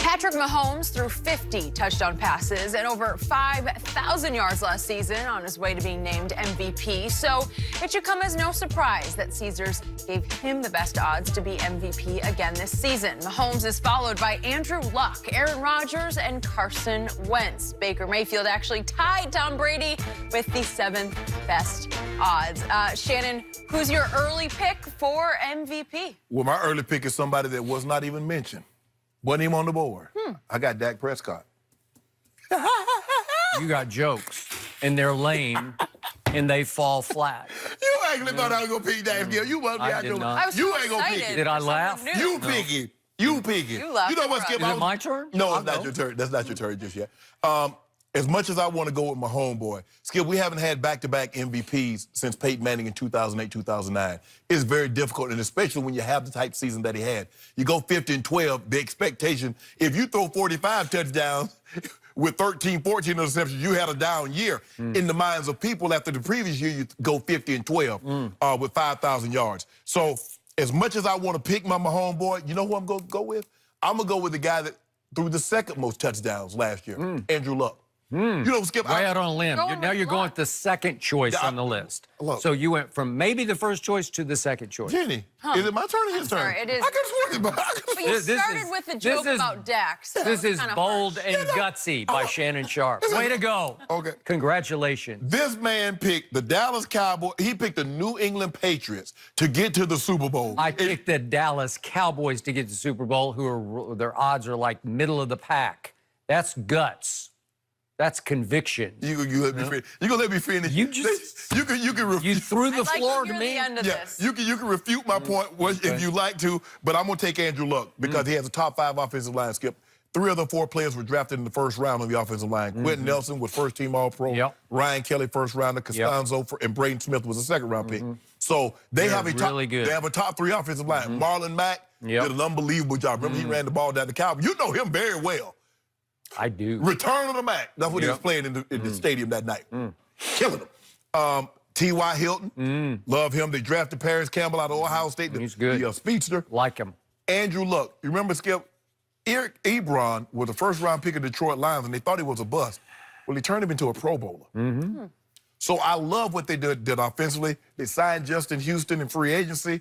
Patrick Mahomes threw 50 touchdown passes and over 5,000 yards last season on his way to being named MVP. So it should come as no surprise that Caesars gave him the best odds to be MVP again this season. Mahomes is followed by Andrew Luck, Aaron Rodgers, and Carson Wentz. Baker Mayfield actually tied Tom Brady with the 7th best odds. Shannon, who's your early pick for MVP? Well, my early pick is somebody that was not even mentioned. Wasn't even on the board. I got Dak Prescott. You got jokes, and they're lame, and they fall flat. You actually thought I was going to pick Dak. You wasn't. I did not. I was You so ain't gonna pick excited it. Did I for laugh? something new. You pick it. You pick it. You left know what, it Skip? Is it my turn? No, I'll it's not go. your turn. That's not your turn just yet. As much as I want to go with my homeboy, Skip, we haven't had back-to-back MVPs since Peyton Manning in 2008, 2009. It's very difficult, and especially when you have the type season that he had. You go 50-12, the expectation, if you throw 45 touchdowns with 13, 14 interceptions, you had a down year. In the minds of people, after the previous year, you go 50-12 with 5,000 yards. So as much as I want to pick my homeboy, you know who I'm going to go with? I'm going to go with the guy that threw the second most touchdowns last year, Andrew Luck. You know, Skip, Way out on a limb. Going Now with you're going Luck. with the second choice on the list. Look. So you went from maybe the first choice to the second choice. Jenny, is it my turn or his turn? sorry, it is. I could have sworn it, but I could But you This started is- with the this joke is- about Dak. So This is kinda bold harsh. and gutsy by Shannon Sharp. Way to go. Okay. Congratulations. This man picked the Dallas Cowboys. He picked the New England Patriots to get to the Super Bowl. I picked the Dallas Cowboys to get to the Super Bowl, who are their odds are like middle of the pack. That's guts. That's conviction. You let me finish. You gonna let me finish? You just- you can You refute. threw the I'd like floor to to hear me. the end of Yeah, this. you can refute my point if you like to, but I'm gonna take Andrew Luck because he has a top 5 offensive line. Skip. 3 of the 4 players were drafted in the first round on the offensive line. Quentin Nelson was first-team All-Pro. Yep. Ryan Kelly, first-rounder. Costanzo and Braden Smith was a second-round pick. So they They're have a top. really good. They have a top 3 offensive line. Marlon Mack Yep. did an unbelievable job. Remember, he ran the ball down the Cowboys. You know him very well. I do. Return of the Mac. That's what he was playing in the stadium that night. Killing him. T.Y. Hilton. Love him. They drafted Paris Campbell out of Ohio State. He's good. The speedster. Like him. Andrew Luck. You remember, Skip? Eric Ebron was the first-round pick of Detroit Lions, and they thought he was a bust. Well, he turned him into a Pro Bowler. So I love what they did offensively. They signed Justin Houston in free agency.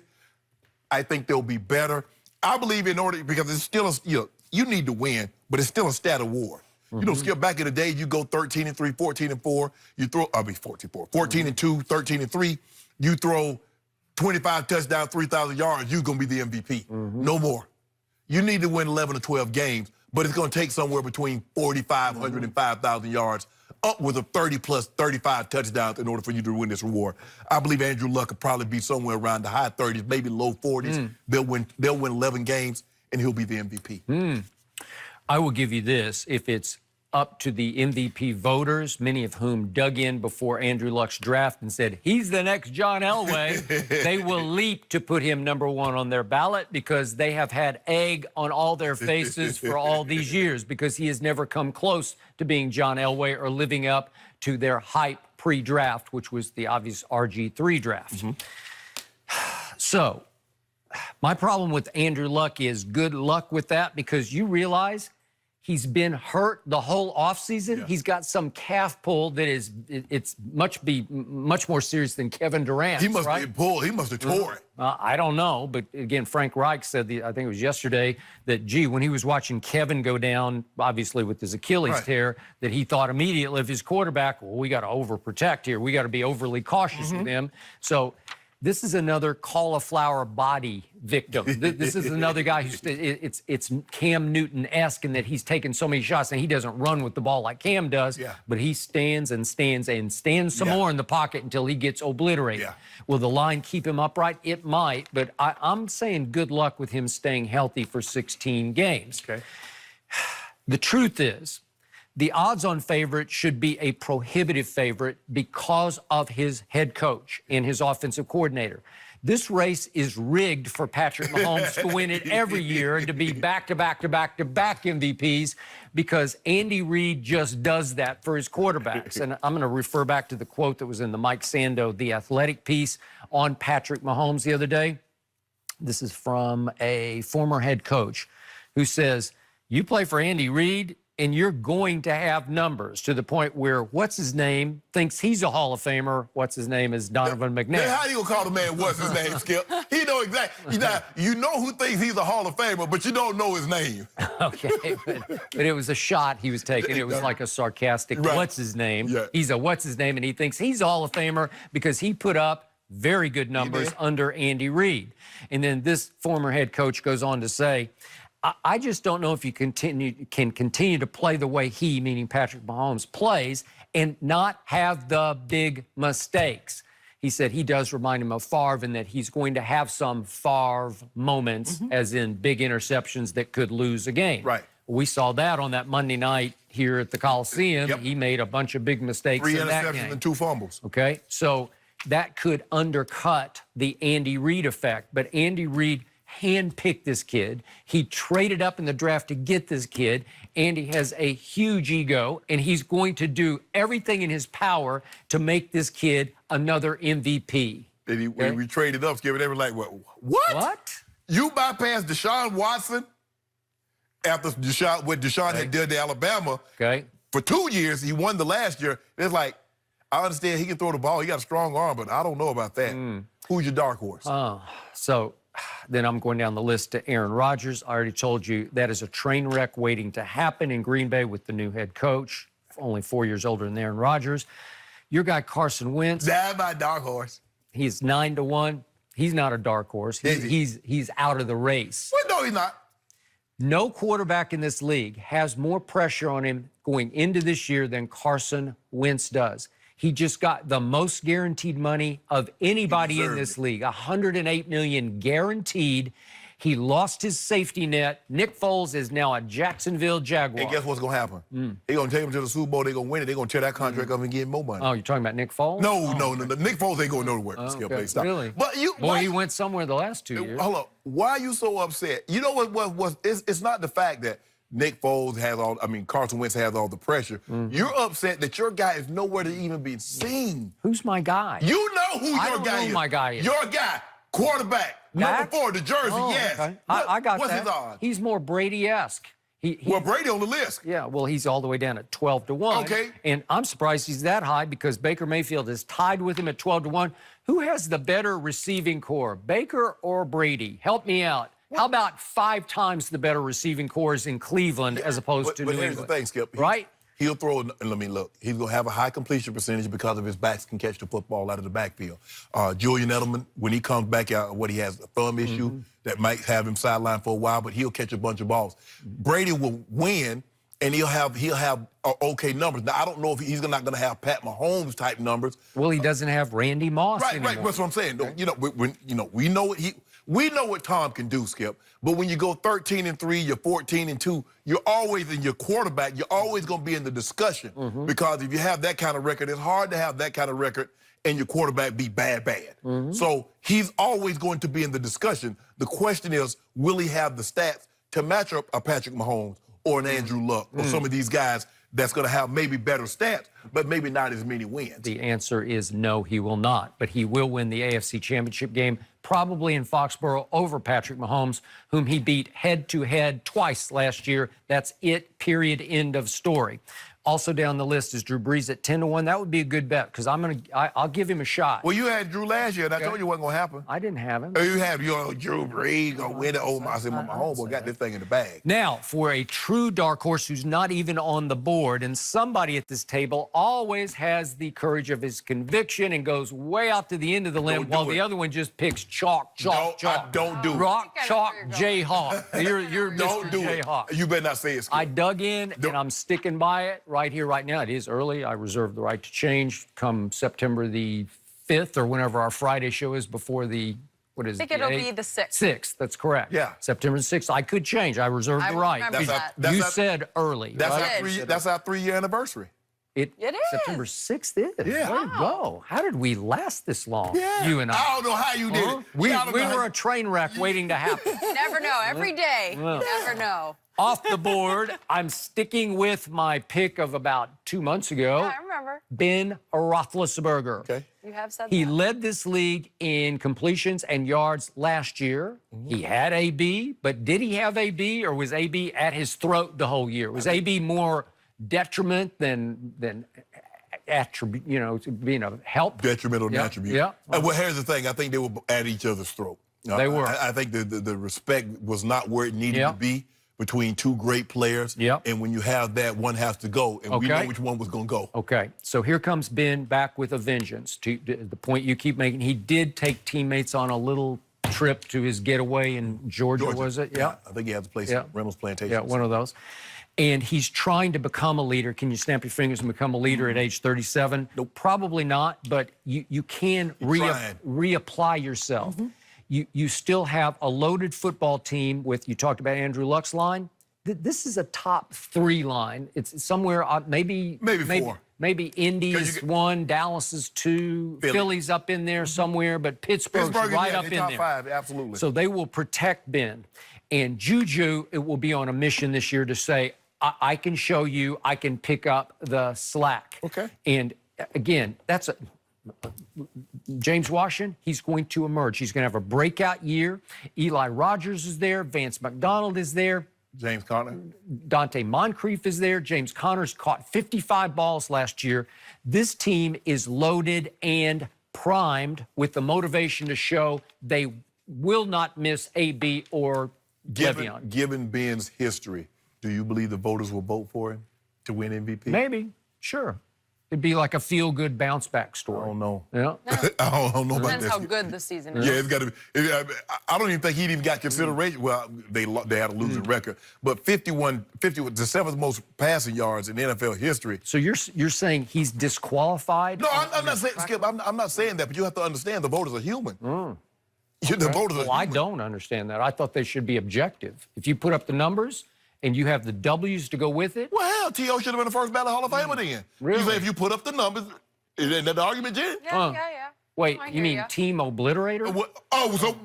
I think they'll be better. I believe in order, because it's still, you need to win, but it's still a stat award. You know, Skip, back in the day, you go 13-3, 14-4, you throw, 14-4, 14-2, 13-3, you throw 25 touchdowns, 3,000 yards, you're going to be the MVP. No more. You need to win 11 or 12 games, but it's going to take somewhere between 4,500 and 5,000 yards, up with a 30-plus, 35 touchdowns in order for you to win this reward. I believe Andrew Luck could probably be somewhere around the high 30s, maybe low 40s. They'll win 11 games, and he'll be the MVP. I will give you this. If it's up to the MVP voters, many of whom dug in before Andrew Luck's draft and said, he's the next John Elway, they will leap to put him #1 on their ballot because they have had egg on all their faces for all these years because he has never come close to being John Elway or living up to their hype pre-draft, which was the obvious RG3 draft. So, my problem with Andrew Luck is good luck with that because you realize he's been hurt the whole offseason. He's got some calf pull that is, it's much more serious than Kevin Durant. He must be pulled. He must have tore it. I don't know, but again, Frank Reich said, I think it was yesterday, that, gee, when he was watching Kevin go down, obviously with his Achilles tear, that he thought immediately of his quarterback, well, we got to overprotect here. We got to be overly cautious with him. So this is another cauliflower body victim. This is another guy who's, it's Cam Newton-esque in that he's taken so many shots, and he doesn't run with the ball like Cam does, but he stands and stands and stands some more in the pocket until he gets obliterated. Will the line keep him upright? It might, but I'm saying good luck with him staying healthy for 16 games. The truth is, the odds-on favorite should be a prohibitive favorite because of his head coach and his offensive coordinator. This race is rigged for Patrick Mahomes to win it every year and to be back-to-back-to-back-to-back MVPs because Andy Reid just does that for his quarterbacks. And I'm going to refer back to the quote that was in the Mike Sando, The Athletic piece on Patrick Mahomes the other day. This is from a former head coach who says, You play for Andy Reid, and you're going to have numbers to the point where what's-his-name thinks he's a Hall of Famer. What's-his-name is Donovan McNabb. How you gonna call the man what's-his-name, Skip? He know exactly. You know who thinks he's a Hall of Famer, but you don't know his name. Okay, but it was a shot he was taking. It was like a sarcastic what's-his-name. Yeah. He's a what's-his-name, and he thinks he's a Hall of Famer because he put up very good numbers under Andy Reid. And then this former head coach goes on to say, I just don't know if you can continue to play the way he, meaning Patrick Mahomes, plays and not have the big mistakes. He said he does remind him of Favre and that he's going to have some Favre moments, as in big interceptions that could lose a game. Right. We saw that on that Monday night here at the Coliseum. He made a bunch of big mistakes in that game. 3 interceptions and 2 fumbles. Okay, so that could undercut the Andy Reid effect. But Andy Reid handpicked this kid. He traded up in the draft to get this kid. Andy has a huge ego, and he's going to do everything in his power to make this kid another MVP. And when we traded up, Skip, they were like, what? What? You bypassed Deshaun Watson after what Deshaun had done to Alabama. Okay. For 2 years, he won the last year. It's like, I understand he can throw the ball. He got a strong arm, but I don't know about that. Who's your dark horse? So then I'm going down the list to Aaron Rodgers. I already told you that is a train wreck waiting to happen in Green Bay with the new head coach, only 4 years older than Aaron Rodgers. Your guy Carson Wentz. That's my dark horse. He's 9-1. He's not a dark horse. He's out of the race. Well, no, he's not. No quarterback in this league has more pressure on him going into this year than Carson Wentz does. He just got the most guaranteed money of anybody in this league, $108 million guaranteed. He lost his safety net. Nick Foles is now a Jacksonville Jaguar. And guess what's going to happen? They're going to take him to the Super Bowl. They're going to win it. They're going to tear that contract up and get him more money. Oh, you're talking about Nick Foles? No. Nick Foles ain't going nowhere. Stop. Really? But Boy, he went somewhere the last 2 years. Hold up. Why are you so upset? You know what it's not the fact that Nick Foles has Carson Wentz has all the pressure. You're upset that your guy is nowhere to even be seen. Who's my guy? You know who your guy is. I don't know who my guy is. Your guy, quarterback, number 4, the jersey, yes. Okay. I got what's that. His odds? He's more Brady-esque. Well, Brady on the list. Yeah, well, he's all the way down at 12-1. Okay. And I'm surprised he's that high because Baker Mayfield is tied with him at 12-1. Who has the better receiving core, Baker or Brady? Help me out. How about 5 times the better receiving cores in Cleveland as opposed to New England? But here's the thing, Skip. Right? He'll throw, let me look, he's going to have a high completion percentage because of his backs can catch the football out of the backfield. Julian Edelman, when he comes back out, he has a thumb issue that might have him sidelined for a while, but he'll catch a bunch of balls. Brady will win, and he'll have okay numbers. Now, I don't know if he's not going to have Pat Mahomes type numbers. Well, he doesn't have Randy Moss anymore. Right, that's what I'm saying. Okay. We know what Tom can do, Skip. But when you go 13-3, you're 14-2, you're always in your quarterback. You're always going to be in the discussion because if you have that kind of record, it's hard to have that kind of record and your quarterback be bad. So he's always going to be in the discussion. The question is, will he have the stats to match up a Patrick Mahomes or an Andrew Luck or some of these guys that's going to have maybe better stats, but maybe not as many wins? The answer is no, he will not. But he will win the AFC Championship game, probably in Foxborough over Patrick Mahomes, whom he beat head-to-head twice last year. That's it, period, end of story. Also down the list is Drew Brees at 10-1. That would be a good bet because I'll give him a shot. Well, you had Drew last year, and I told you it wasn't going to happen. I didn't have him. Oh, you have Drew Brees going to win it. Oh, I said, my homeboy got this thing in the bag. Now, for a true dark horse who's not even on the board, and somebody at this table always has the courage of his conviction and goes way out to the end of the limb while the other one just picks chalk. Don't do it. Rock, chalk, Jayhawk. You're Don't Mr. do it. Jayhawk. You better not say it, Skip. I dug in, and I'm sticking by it right here, right now. It is early. I reserve the right to change come September the 5th or whenever our Friday show is before the, what is it? I think it'll be the 6th. 6th, that's correct. Yeah. September the 6th. I could change. I reserve the right. Remember that. You said early. That's our 3-year anniversary. It is. September 6th is. Yeah. Way to go. How did we last this long? Yeah. You and I. I don't know how you did it. We were a train wreck waiting to happen. You never know. Every day. Well. You never know. Off the board, I'm sticking with my pick of about 2 months ago. Yeah, I remember. Ben Roethlisberger. Okay. You have said He that. led this league in completions and yards last year. He had AB, but did he have AB, or was AB at his throat the whole year? Was AB more detriment than attribute, you know, being a help? Detrimental Yeah, attribute. yeah. Well, here's the thing. I think they were at each other's throat. They were. I think the respect was not where it needed Yeah. to be between two great players. Yep. And when you have that, one has to go. And we know which one was going to go. Okay, so here comes Ben back with a vengeance. To the point you keep making, he did take teammates on a little trip to his getaway in Georgia. Was it? Yeah. I think he has a place Yeah. at Reynolds Plantation. Yeah, one of those. And he's trying to become a leader. Can you snap your fingers and become a leader at age 37? No, probably not, but you can reapply yourself. You still have a loaded football team with, you talked about Andrew Luck's line. This is a top 3 line. It's somewhere, maybe 4. Maybe Indy's 1, Dallas is 2, Philly's up in there somewhere, but Pittsburgh's right up in top there. 5, absolutely. So they will protect Ben. And Juju, it will be on a mission this year to say, I can show you, I can pick up the slack. Okay. And again, that's James Washington, he's going to emerge. He's going to have a breakout year. Eli Rodgers is there. Vance McDonald is there. James Conner. Dante Moncrief is there. James Conner's caught 55 balls last year. This team is loaded and primed with the motivation to show they will not miss AB or Le'Veon. Given Ben's history, do you believe the voters will vote for him to win MVP? Maybe, sure. It'd be like a feel-good bounce-back story. I don't know. Yeah. I don't know about Depends that. how good the season is. Yeah, it's got to be. I don't even think he'd even got consideration. Well, they had a losing record, but 50, the 7th most passing yards in NFL history. So you're saying he's disqualified? No, I'm not saying, Skip. I'm not saying that, but you have to understand the voters are human. The voters are Well, I human. don't understand that. I thought they should be objective. If you put up the numbers and you have the W's to go with it. Well, hell, T.O. should have been the first ballot Hall of Famer then. Really? You say if you put up the numbers, isn't that the argument, Jerry? Yeah. Wait, I you hear mean ya. team obliterator? So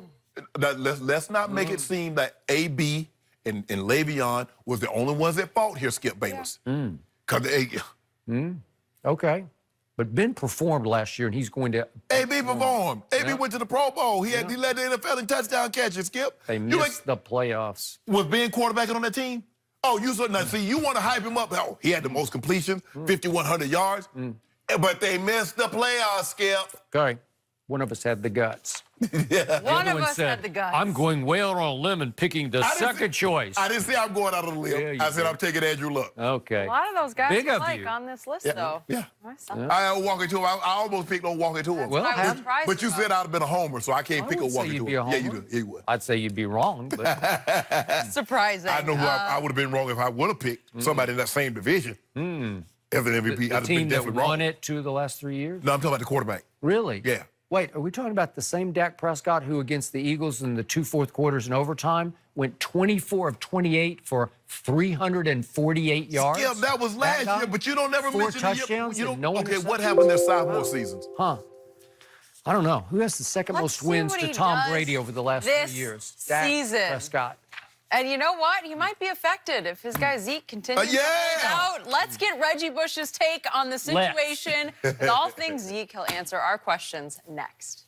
let's not make it seem that AB and Le'Veon was the only ones at fault here, Skip Bayless. Okay. But Ben performed last year, and he's going to... AB performed. AB went to the Pro Bowl. He led the NFL in touchdown catches, Skip. They missed the playoffs. Was Ben quarterbacking on that team? Oh, you want to hype him up. Oh, he had the most completions, 5,100 yards. But they missed the playoffs, Skip. Okay. One of us had the guts. One of us had the guts. I'm going way out on a limb and picking the second choice. I didn't say I'm going out on a limb. Yeah, I said I'm taking Andrew Luck. Okay. A lot of those guys Big I of like you. on this list, though. Yeah. Yeah. I walk into him. I almost picked on walking to him. Well, I was surprised but you about said I'd have been a homer, so I can't pick would on say walking you'd to be a him. Yeah, you homer. do. You would. I'd say you'd be wrong, but Surprising. I know who I would have been wrong if I would have picked somebody in that same division as an MVP. the I'd have team been that definitely won wrong. it 2 of the last 3 years? No, I'm talking about the quarterback. Really? Yeah. Wait, are we talking about the same Dak Prescott who against the Eagles in the 2 fourth quarters in overtime went 24 of 28 for 348 yards? Yeah, that was last year, but you don't never 4 mention touchdowns You and don't, no okay, what interceptions? happened their sophomore seasons? Huh. I don't know. Who has the second Let's most see wins what to he Tom does Brady over the last 3 this years? season. Dak Prescott. And you know what? He might be affected if his guy Zeke continues to hold out. Let's get Reggie Bush's take on the situation. And all things Zeke, he'll answer our questions next.